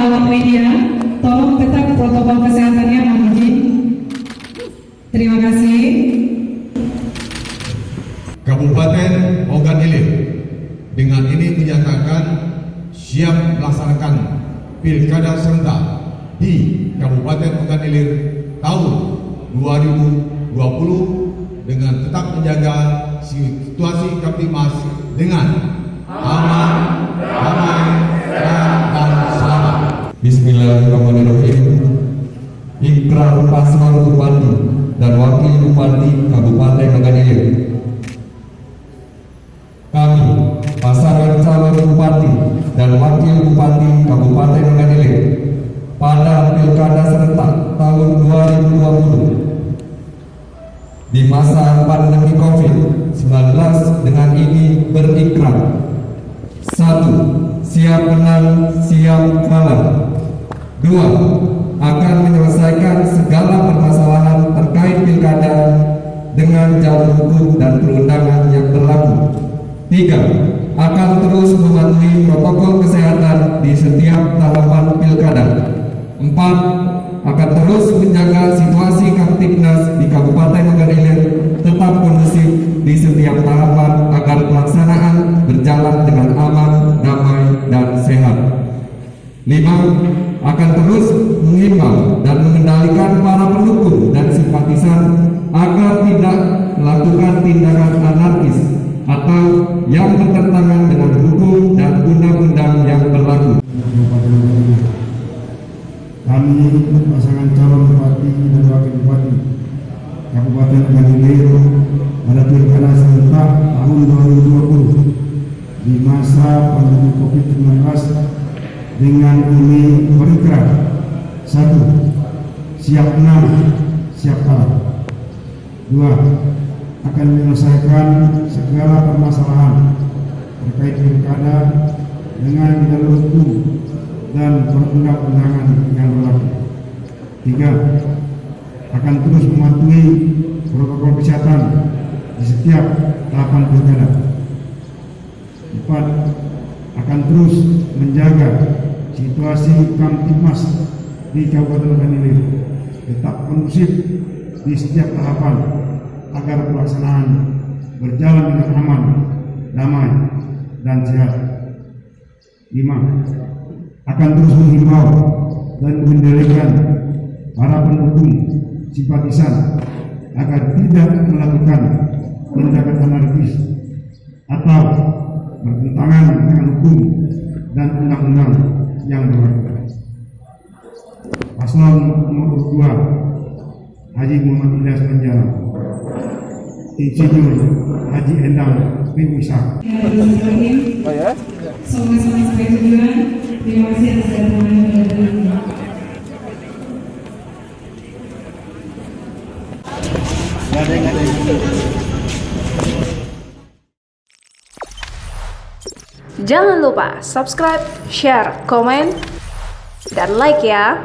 awak media, tolong tetap protokol kesehatannya, mohon izin. Terima kasih. Kabupaten Ogan Ilir dengan ini menyatakan siap melaksanakan pilkada serentak di Kabupaten Ogan Ilir tahun 2020 dengan tetap menjaga situasi Kamtibmas dengan aman, damai, dan selamat. Bismillahirrahmanirrahim. Ikrar Paslon Bupati dan Wakil Bupati Kabupaten Ogan Ilir. Kami, pasangan calon Bupati dan Wakil Bupati Kabupaten Ogan Ilir pada Pilkada serentak tahun 2020 di masa pandemi COVID-19 dengan ini berikrar: 1. Siap menang, siap kalah. 2. Akan menyelesaikan segala permasalahan terkait pilkada dengan jalur hukum dan perundangan yang berlaku. 3. Akan terus mematuhi protokol kesehatan di setiap tahapan pilkada. 4. Akan terus menjaga situasi Kamtibnas di Kabupaten Ogan Ilir tetap kondusif di setiap tahapan agar pelaksanaan berjalan dengan aman, damai, dan sehat. 5. Akan terus mengimbau dan mengendalikan para pendukung dan simpatisan agar tidak melakukan tindakan anarkis atau yang bertentangan dengan hukum dan undang-undang yang berlaku. Kami pasangan calon bupati dan wakil bupati Kabupaten Ogan Ilir pada pilkada serentak tahun 2020 di masa pandemi COVID-19 dengan ini berikrar: 1. Siap menang, siap kalah. 2. Akan menyelesaikan segala permasalahan terkait pilkada dengan jalur hukum dan perundang-undangan yang berlaku. 3. Akan terus mematuhi protokol kesehatan di setiap tahapan pilkada. 4. Akan terus menjaga situasi Kamtibmas di Kabupaten Ogan Ilir tetap kondusif di setiap tahapan agar pelaksanaan berjalan dengan aman, damai, dan sehat. 5. Akan terus menghimbau dan mengendalikan para pendukung simpatisan agar tidak melakukan tindakan anarkis atau bertentangan dengan hukum dan undang-undang yang berlaku. Paslon nomor 2 Haji Muhammad Ilyas Panjaitan, Insinyur Haji Endang bin Ishak. Sama-sama sampai tujuan. Terima kasih atas datangan pada ini. Jangan lupa subscribe, share, komen, dan like ya.